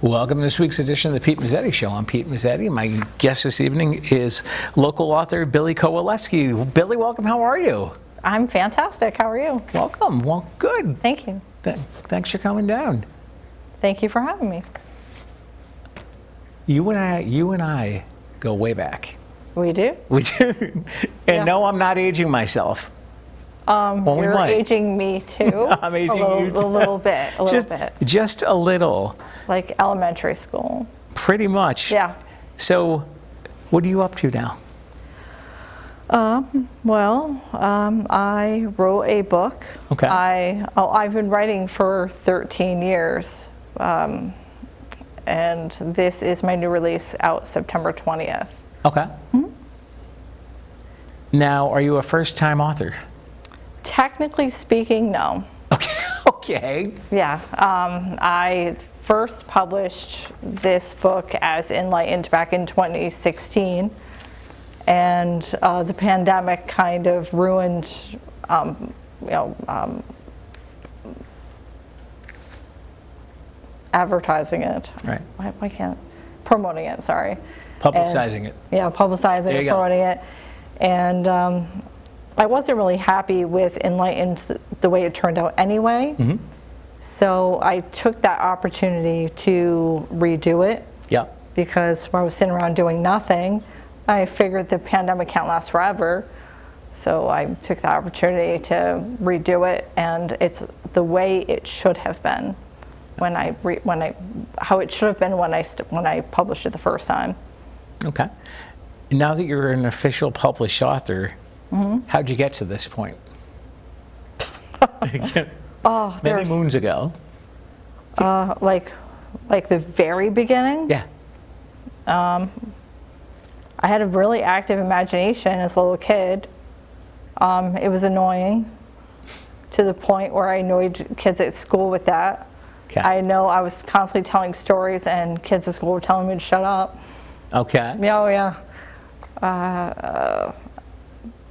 Welcome to this week's edition of the Pete Mezzetti Show. I'm Pete Mezzetti. My guest this evening is local author Billie Kowalewski. Billie, welcome. How are you? I'm fantastic. How are you? Welcome. Well, good. Thank you. Thanks for coming down. Thank you for having me. You and I go way back. We do? We do. And no, I'm not aging myself. Well, you're aging me too. I'm aging you too. A little bit. Just a little. Like elementary school. Pretty much. Yeah. So, what are you up to now? I wrote a book. Okay. I've been writing for 13 years. And this is my new release out September 20th. Okay. Mm-hmm. Now, are you a first-time author? Technically speaking, no. Okay. Yeah. I first published this book as Enlightened back in 2016, and the pandemic kind of ruined, advertising it. Right. Why can't promoting it? Sorry. Publicizing it. Yeah, publicizing it, promoting it, and. I wasn't really happy with Enlightened the way it turned out anyway. Mm-hmm. So I took that opportunity to redo it. Yeah. Because when I was sitting around doing nothing, I figured the pandemic can't last forever. So I took the opportunity to redo it, and it's the way it should have been how it should have been when I published it the first time. Okay. Now that you're an official published author, mm-hmm. How'd you get to this point? Many moons ago. Like the very beginning? Yeah. I had a really active imagination as a little kid. It was annoying to the point where I annoyed kids at school with that. Okay. I know I was constantly telling stories and kids at school were telling me to shut up. Okay. Oh, yeah.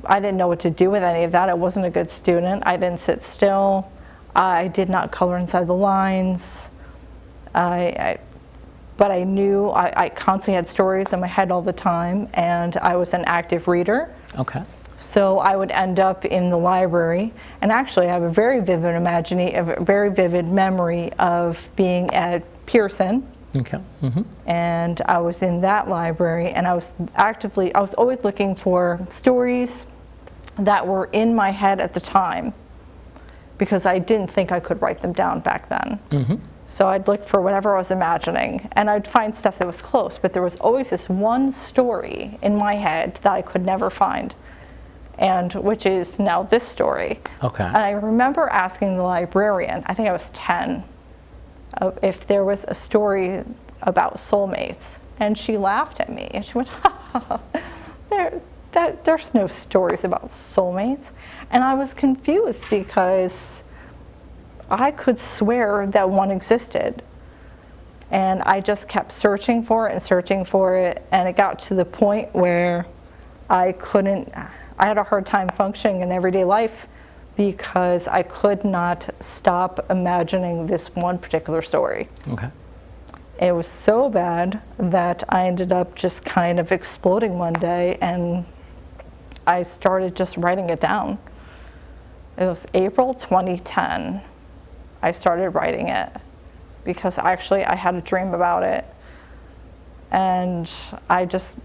I didn't know what to do with any of that. I wasn't a good student. I didn't sit still. I did not color inside the lines. But I knew I constantly had stories in my head all the time, and I was an active reader. Okay. So I would end up in the library, and actually I have a very vivid memory of being at Pearson. Okay. Mm-hmm. And I was in that library, and I was always looking for stories that were in my head at the time, because I didn't think I could write them down back then. Mm-hmm. So I'd look for whatever I was imagining, and I'd find stuff that was close, but there was always this one story in my head that I could never find, and which is now this story. Okay. And I remember asking the librarian, I think I was 10, if there was a story about soulmates, and she laughed at me, and she went, ha, there's no stories about soulmates. And I was confused because I could swear that one existed, and I just kept searching for it, and it got to the point where I had a hard time functioning in everyday life because I could not stop imagining this one particular story. Okay. It was so bad that I ended up just kind of exploding one day, and I started just writing it down. It was April 2010. I started writing it because actually I had a dream about it. And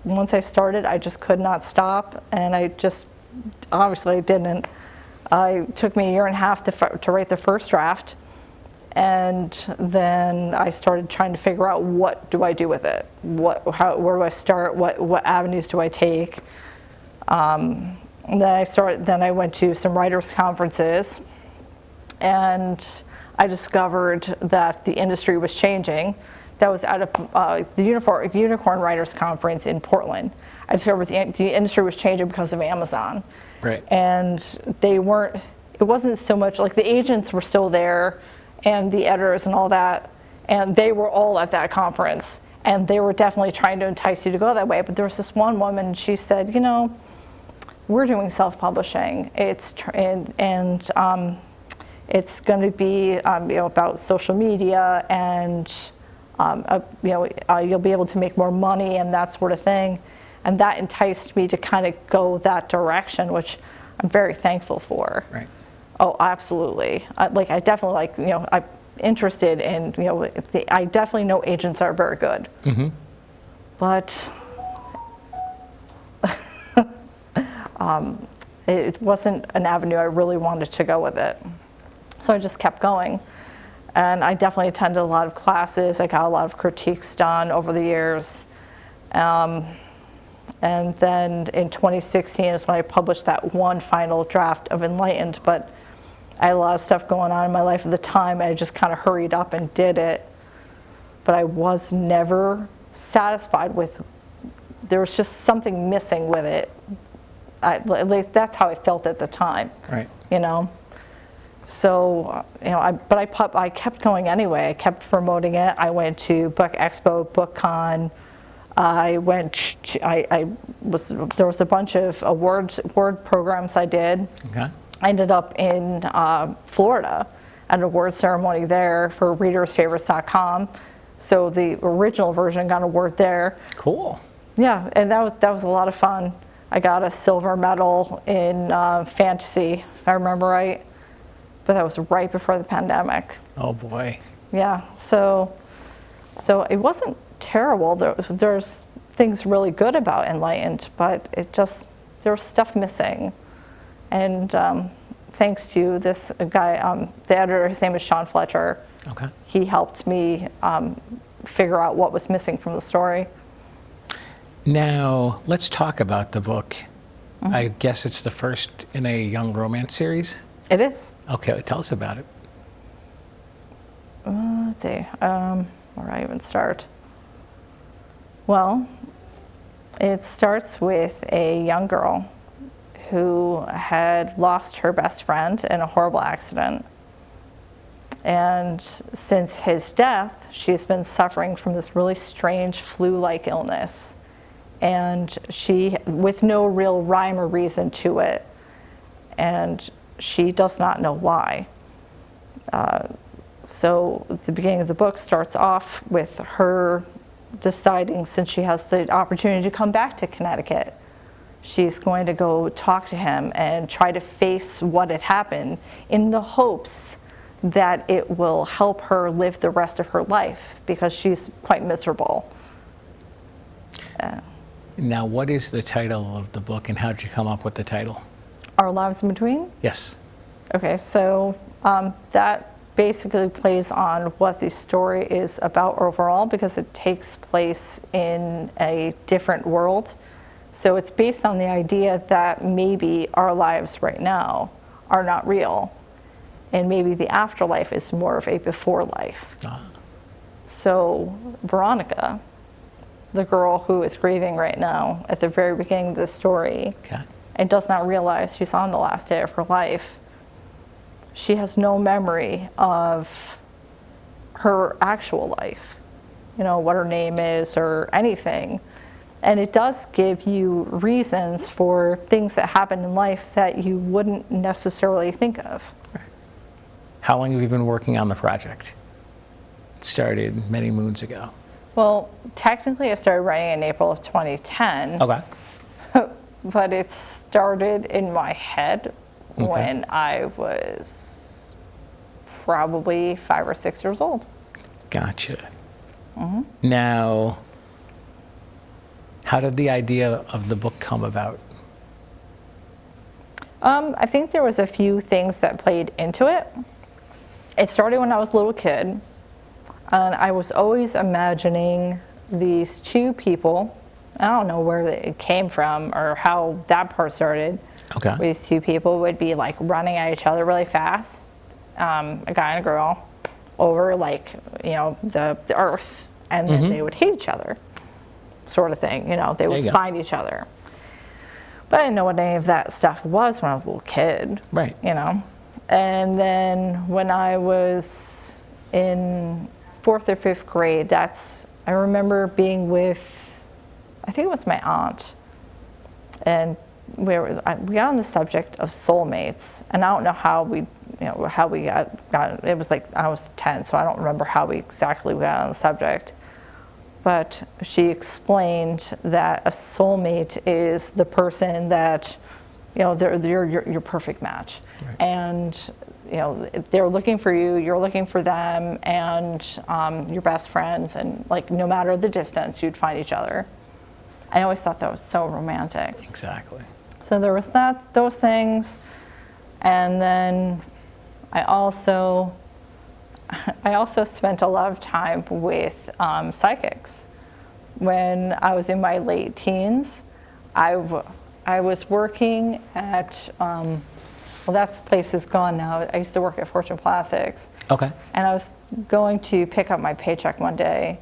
once I started, I just could not stop, and obviously I didn't. It took me a year and a half to write the first draft, and then I started trying to figure out, what do I do with it? Where do I start? What avenues do I take? Then I went to some writers' conferences, and I discovered that the industry was changing. That was at the Unicorn Writers Conference in Portland. I discovered the industry was changing because of Amazon. Right. And it wasn't so much, like, the agents were still there, and the editors and all that, and they were all at that conference, and they were definitely trying to entice you to go that way. But there was this one woman, she said, we're doing self-publishing. It's going to be about social media and You'll be able to make more money and that sort of thing. And that enticed me to kind of go that direction, which I'm very thankful for. Right. Oh, absolutely. I definitely I'm interested in, I definitely know agents are very good. Mm-hmm. But it wasn't an avenue I really wanted to go with it. So I just kept going. And I definitely attended a lot of classes. I got a lot of critiques done over the years. And then in 2016 is when I published that one final draft of Enlightened. But I had a lot of stuff going on in my life at the time. And I just kind of hurried up and did it. But I was never satisfied with, there was just something missing with it. That's how I felt at the time. Right. So, I kept going anyway. I kept promoting it. I went to Book Expo, BookCon. There was a bunch of award programs I did. Okay. I ended up in Florida at an award ceremony there for readersfavorites.com. So the original version got an award there. Cool. Yeah, and that was a lot of fun. I got a silver medal in fantasy, if I remember right. But that was right before the pandemic. Oh boy. Yeah, so it wasn't terrible. There's things really good about Enlightened, but there was stuff missing. And thanks to this guy, the editor, his name is Sean Fletcher. Okay. He helped me figure out what was missing from the story. Now, let's talk about the book. Mm-hmm. I guess it's the first in a young romance series? It is. Okay, tell us about it. Let's see, where do I even start? Well, it starts with a young girl who had lost her best friend in a horrible accident. And since his death, she's been suffering from this really strange flu-like illness. And with no real rhyme or reason to it. And she does not know why. So the beginning of the book starts off with her deciding, since she has the opportunity to come back to Connecticut, she's going to go talk to him and try to face what had happened in the hopes that it will help her live the rest of her life, because she's quite miserable. Now, what is the title of the book, and how did you come up with the title? Our Lives in Between? Yes. Okay, so that basically plays on what the story is about overall, because it takes place in a different world. So it's based on the idea that maybe our lives right now are not real, and maybe the afterlife is more of a before life. Ah. So Veronica, the girl who is grieving right now at the very beginning of the story, okay, and does not realize she's on the last day of her life, she has no memory of her actual life, what her name is or anything. And it does give you reasons for things that happen in life that you wouldn't necessarily think of. How long have you been working on the project? It started many moons ago. Well, technically I started writing in April of 2010. Okay. But it started in my head when I was probably 5 or 6 years old. Gotcha. Mm-hmm. Now, how did the idea of the book come about? I think there was a few things that played into it. It started when I was a little kid, and I was always imagining these two people. I don't know where it came from or how that part started. Okay. These two people would be like running at each other really fast, a guy and a girl, over the earth, and then they would hate each other, sort of thing. They would find each other. But I didn't know what any of that stuff was when I was a little kid. Right. And then when I was in 4th or 5th grade, I remember being with, I think it was my aunt, and we got on the subject of soulmates, and I don't know how we got it was like I was 10, so I don't remember how we exactly got on the subject. But she explained that a soulmate is the person that, they're your perfect match. Right. And, they're looking for you, you're looking for them, and you're best friends, and like no matter the distance, you'd find each other. I always thought that was so romantic. Exactly. So there was those things, and then I also spent a lot of time with psychics. When I was in my late teens, I was working at, that place is gone now. I used to work at Fortune Plastics. Okay. And I was going to pick up my paycheck one day,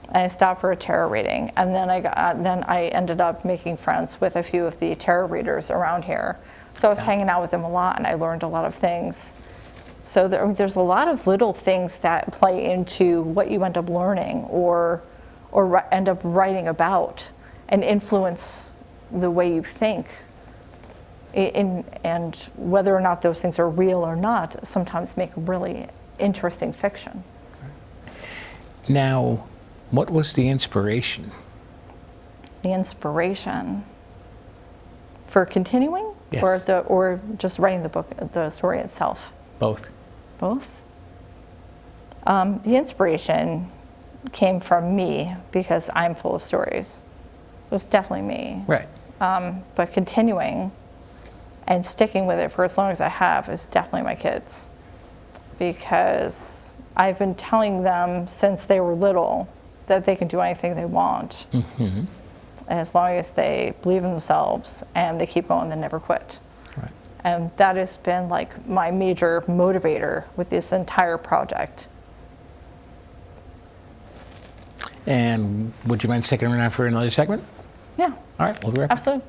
and I stopped for a tarot reading. And then I ended up making friends with a few of the tarot readers around here. So I was hanging out with them a lot, and I learned a lot of things. So there's a lot of little things that play into what you end up learning or end up writing about and influence the way you think. And whether or not those things are real or not, sometimes make really interesting fiction. Now, what was the inspiration? The inspiration for continuing? Yes. Or just writing the book, the story itself? Both. Both? The inspiration came from me because I'm full of stories. It was definitely me. Right. But continuing and sticking with it for as long as I have is definitely my kids. Because I've been telling them since they were little that they can do anything they want. Mm-hmm. As long as they believe in themselves and they keep going, they never quit. Right. And that has been like my major motivator with this entire project. And would you mind sticking around for another segment? Yeah. All right, we'll be right back. Absolutely.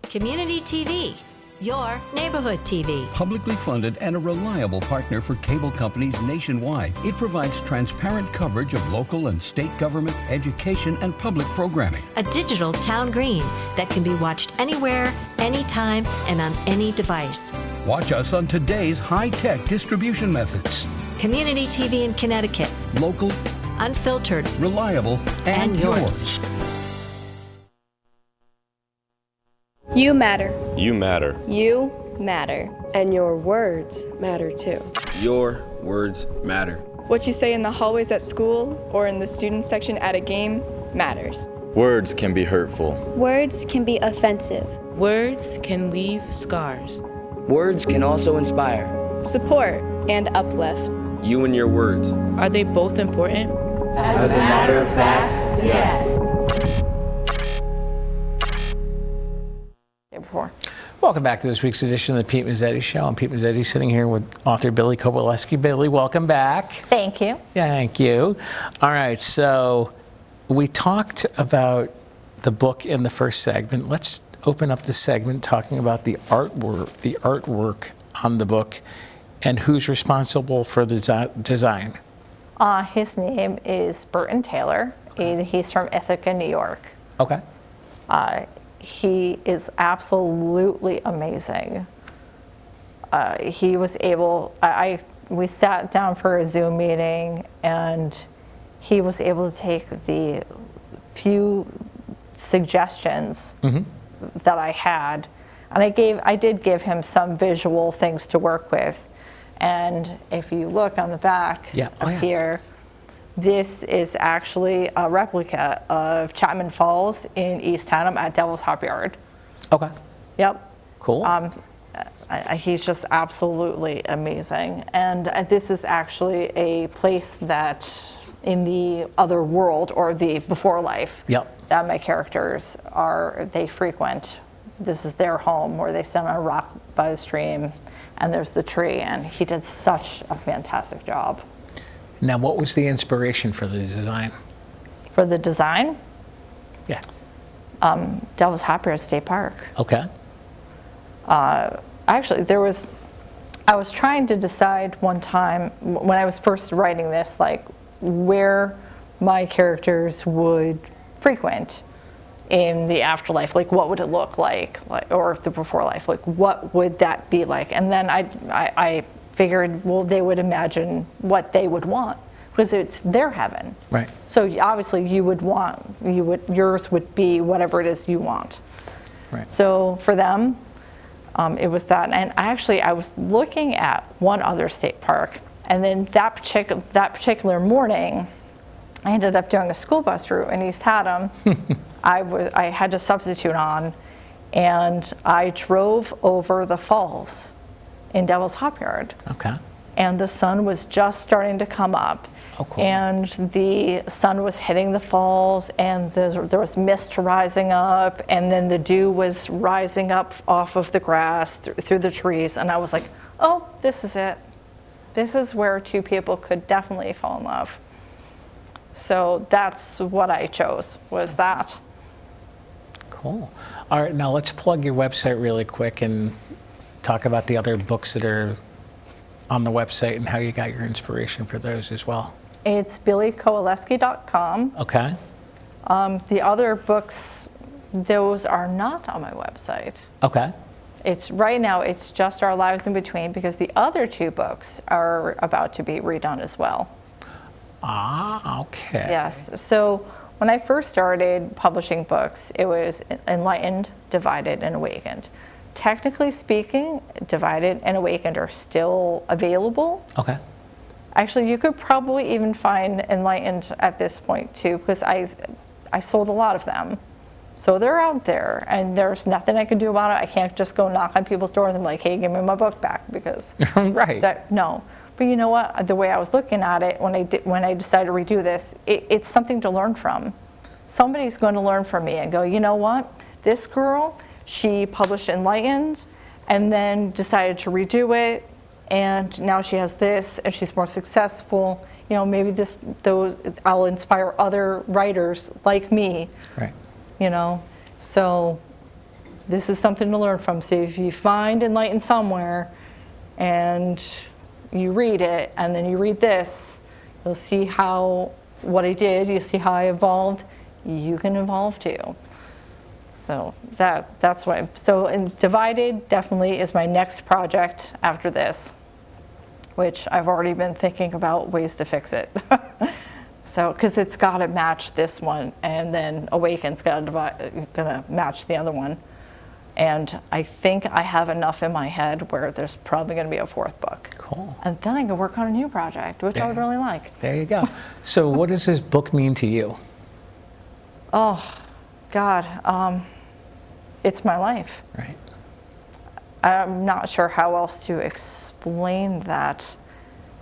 Community TV, your neighborhood TV. Publicly funded and a reliable partner for cable companies nationwide, it provides transparent coverage of local and state government, education, and public programming. A digital town green that can be watched anywhere, anytime, and on any device. Watch us on today's high-tech distribution methods. Community TV in Connecticut. Local, Unfiltered, reliable, and yours. You matter. You matter. You matter. And your words matter too. Your words matter. What you say in the hallways at school or in the student section at a game matters. Words can be hurtful. Words can be offensive. Words can leave scars. Words can also inspire. Support and uplift. You and your words. Are they both important? As a matter of fact, yes. Before. Welcome back to this week's edition of the Pete Mezzetti Show. I'm Pete Mezzetti, sitting here with author Billie Kowalewski. Billie, welcome back. Thank you. Yeah, thank you. All right, so we talked about the book in the first segment. Let's open up the segment talking about the artwork on the book and who's responsible for the design. His name is Burton Taylor. He's from Ithaca, New York. Okay. He is absolutely amazing. He was able, we sat down for a Zoom meeting, and he was able to take the few suggestions that I had, and I did give him some visual things to work with. And if you look on the back here, this is actually a replica of Chapman Falls in East Haddam at Devil's Hop Yard. Okay. Yep. Cool. He's just absolutely amazing. And this is actually a place that in the other world, or the before life, that my characters they frequent. This is their home, where they sit on a rock by the stream, and there's the tree, and he did such a fantastic job. Now, what was the inspiration for the design? For the design? Yeah. Devil's Hop Yard State Park. Okay. Actually, I was trying to decide one time when I was first writing this, like where my characters would frequent in the afterlife, like what would it look like, or the before life, like what would that be like? And then I figured, well, they would imagine what they would want, because it's their heaven. Right. So obviously yours would be whatever it is you want. Right. So for them, it was that. And I was looking at one other state park, and then that particular morning, I ended up doing a school bus route in East Haddam. I had to substitute on, and I drove over the falls in Devil's Hop Yard. Okay. And the sun was just starting to come up. Oh, cool. And the sun was hitting the falls, and there was mist rising up, and then the dew was rising up off of the grass through the trees. And I was like, oh, this is it. This is where two people could definitely fall in love. So that's what I chose, was that. Cool. All right, now let's plug your website really quick and talk about the other books that are on the website and how you got your inspiration for those as well. It's BillieKowalewski.com. Okay. The other books, those are not on my website. Okay. Right now, it's just Our Lives in Between, because the other two books are about to be redone as well. Ah, okay. Yes. So when I first started publishing books, it was Enlightened, Divided, and Awakened. Technically speaking, Divided and Awakened are still available. Okay. Actually, you could probably even find Enlightened at this point too, because I sold a lot of them. So they're out there, and there's nothing I can do about it. I can't just go knock on people's doors and be like, hey, give me my book back, because right. No. But you know what? The way I was looking at it when I decided to redo this, it's something to learn from. Somebody's going to learn from me and go, you know what? This girl, she published Enlightened and then decided to redo it, and now she has this and she's more successful. You know, maybe I'll inspire other writers like me. Right. You know, so this is something to learn from. So if you find Enlightened somewhere and you read it, and then you read this, you'll see what I did, you see how I evolved, you can evolve too. So that's what Divided definitely is my next project after this, which I've already been thinking about ways to fix it. So, because it's got to match this one, and then Awakened's gonna match the other one. And I think I have enough in my head where there's probably going to be a fourth book. Cool. And then I can work on a new project, which I would really like. There you go. So what does this book mean to you? Oh, God. It's my life. Right. I'm not sure how else to explain that.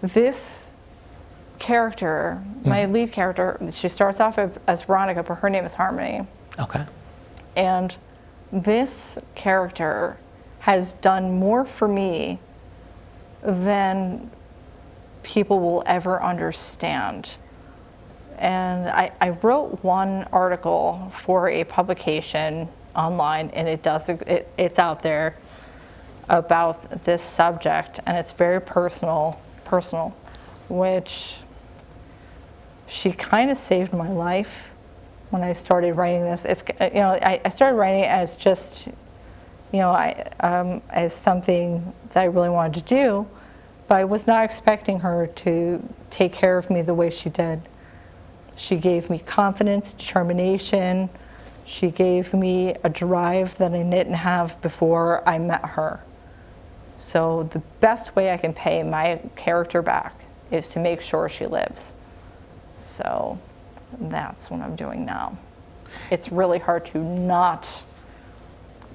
This character, my lead character, she starts off as Veronica, but her name is Harmony. Okay. And this character has done more for me than people will ever understand. And I wrote one article for a publication online, and it's out there about this subject, and it's very personal, which she kind of saved my life. When I started writing this, I started writing it as just, as something that I really wanted to do, but I was not expecting her to take care of me the way she did. She gave me confidence, determination. She gave me a drive that I didn't have before I met her. So the best way I can pay my character back is to make sure she lives. So that's what I'm doing now. It's really hard to not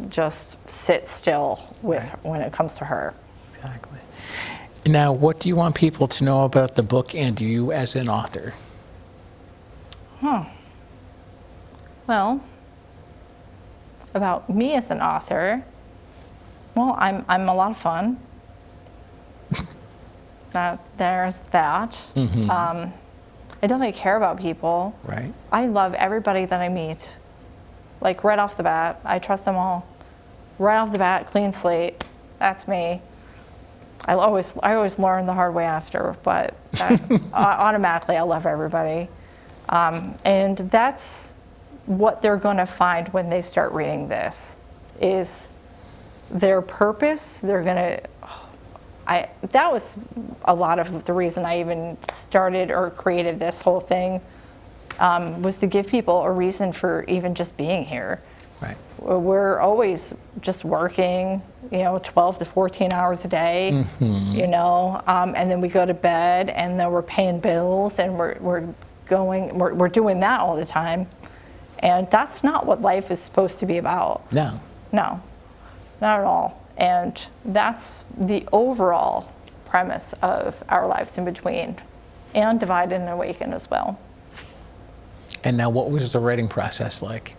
just sit still when it comes to her. Exactly. Now, what do you want people to know about the book and you as an author? Well, about me as an author, well, I'm a lot of fun. There's that. Mm-hmm. I definitely care about people. Right. I love everybody that I meet. Like right off the bat, I trust them all. Right off the bat, clean slate. That's me. I always learn the hard way after, but automatically I love everybody. And that's what they're going to find when they start reading this is their purpose. They're going to, that was a lot of the reason I even started or created this whole thing, was to give people a reason for even just being here. Right. We're always just working, 12 to 14 hours a day, and then we go to bed, and then we're paying bills, and we're doing that all the time. And that's not what life is supposed to be about. No. No, not at all. And that's the overall premise of Our Lives in Between, and Divide and Awaken as well. And now, what was the writing process like?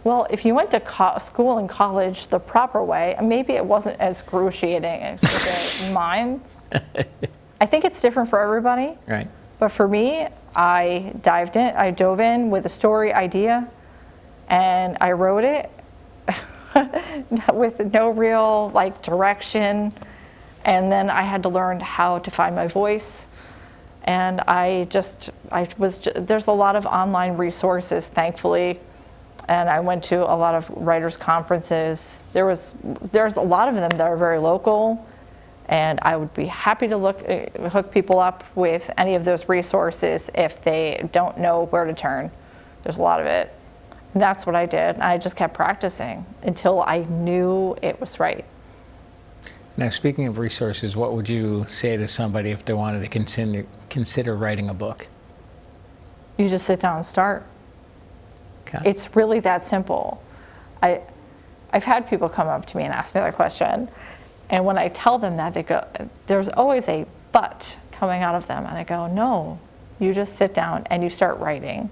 Well, if you went to school and college the proper way, maybe it wasn't as excruciating as mine. I think it's different for everybody. Right. But for me, I dove in with a story idea, and I wrote it with no real direction. And then I had to learn how to find my voice. And there's a lot of online resources, thankfully. And I went to a lot of writers' conferences. There's a lot of them that are very local, and I would be happy to hook people up with any of those resources if they don't know where to turn. There's a lot of it. And that's what I did. I just kept practicing until I knew it was right. Now, speaking of resources, what would you say to somebody if they wanted to consider writing a book? You just sit down and start. Okay. It's really that simple. I've had people come up to me and ask me that question, and when I tell them that, they go, there's always a but coming out of them, and I go, no, you just sit down and you start writing.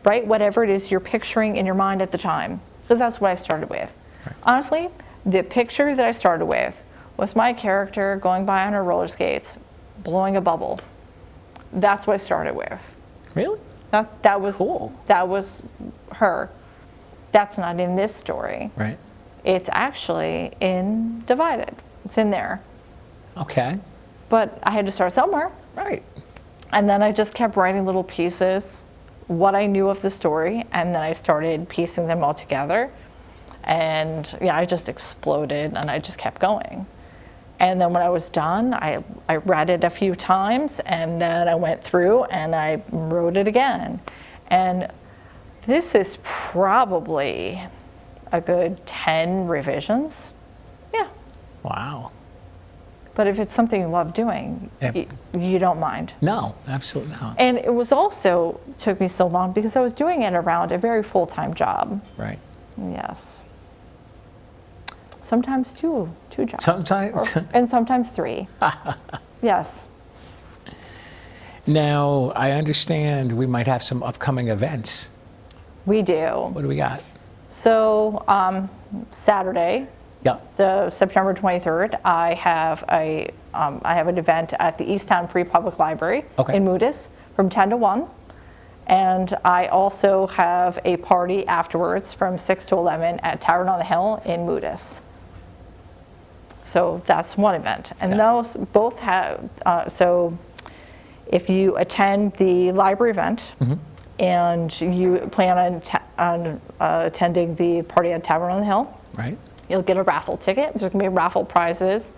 Write whatever it is you're picturing in your mind at the time, because that's what I started with. Right. Honestly, the picture that I started with was my character going by on her roller skates, blowing a bubble. That's what I started with. Really? That was cool. That was her. That's not in this story. Right. It's actually in Divided. It's in there. Okay. But I had to start somewhere. Right. And then I just kept writing little pieces, what I knew of the story, and then I started piecing them all together. And yeah, I just exploded, and I just kept going. And then when I was done, I read it a few times, and then I went through and I wrote it again. And this is probably a good 10 revisions. Yeah. Wow. But if it's something you love doing, you don't mind. No, absolutely not. And it was also, took me so long because I was doing it around a very full-time job. Right. Yes. Sometimes two jobs. Sometimes. And sometimes 3. Yes. Now, I understand we might have some upcoming events. We do. What do we got? So, Saturday, the September 23rd, I have an event at the Easttown Free Public Library in Moodus from 10 to 1. And I also have a party afterwards from 6 to 11 at Tavern on the Hill in Moodus. So that's one event. And those both have, so if you attend the library event and you plan on attending the party at Tavern on the Hill, right, you'll get a raffle ticket. There's going to be raffle prizes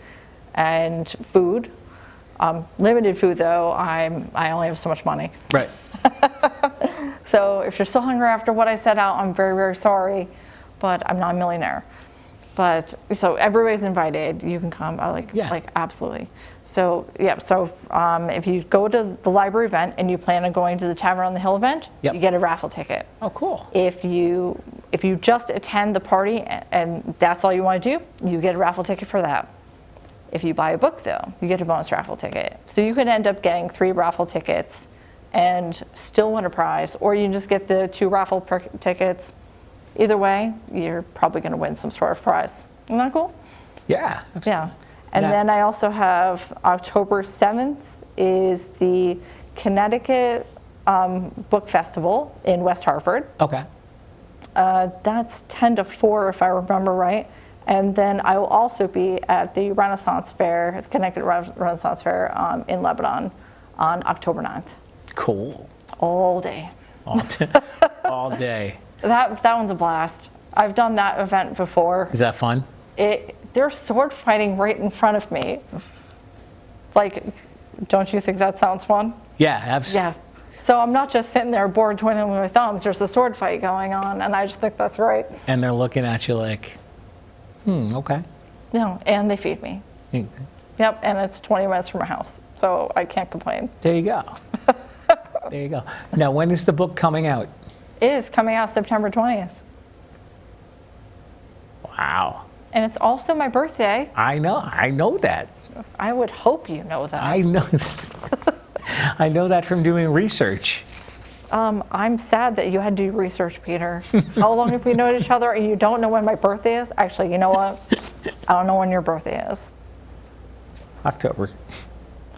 and food. Limited food, though. I only have so much money. Right. So if you're still hungry after what I set out, I'm very, very sorry, but I'm not a millionaire. But so everybody's invited. You can come. Like absolutely. So yeah. So if you go to the library event and you plan on going to the Tavern on the Hill event, you get a raffle ticket. Oh, cool. If you just attend the party and that's all you want to do, you get a raffle ticket for that. If you buy a book, though, you get a bonus raffle ticket. So you could end up getting 3 raffle tickets and still win a prize, or you can just get the 2 raffle tickets. Either way, you're probably going to win some sort of prize. Isn't that cool? Yeah. Absolutely. Yeah. And then I also have October 7th is the Connecticut Book Festival in West Hartford. Okay. That's 10 to 4, if I remember right. And then I will also be at the Renaissance Fair, the Connecticut Renaissance Fair in Lebanon on October 9th. Cool. All day. All day. That one's a blast. I've done that event before. Is that fun? They're sword fighting right in front of me. Like, don't you think that sounds fun? Yeah, Yeah. So I'm not just sitting there bored twiddling my thumbs. There's a sword fight going on, and I just think that's great. And they're looking at you like, okay. No, and they feed me. Yep, and it's 20 minutes from my house, so I can't complain. There you go. There you go. Now, when is the book coming out? It is coming out September 20th. Wow. And it's also my birthday. I know that. I would hope you know that. I know. I know that from doing research. I'm sad that you had to do research, Peter. How long have we known each other and you don't know when my birthday is? Actually, you know what? I don't know when your birthday is. October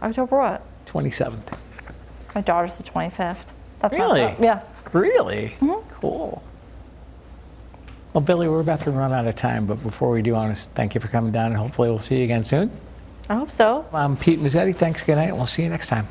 October what? 27th. My daughter's the 25th. That's Really? messed up. Yeah. Really? Cool. Well, Billie, we're about to run out of time, but before we do, I want to thank you for coming down, and hopefully we'll see you again soon. I hope so. I'm Pete Mezzetti. Thanks, good night, and we'll see you next time.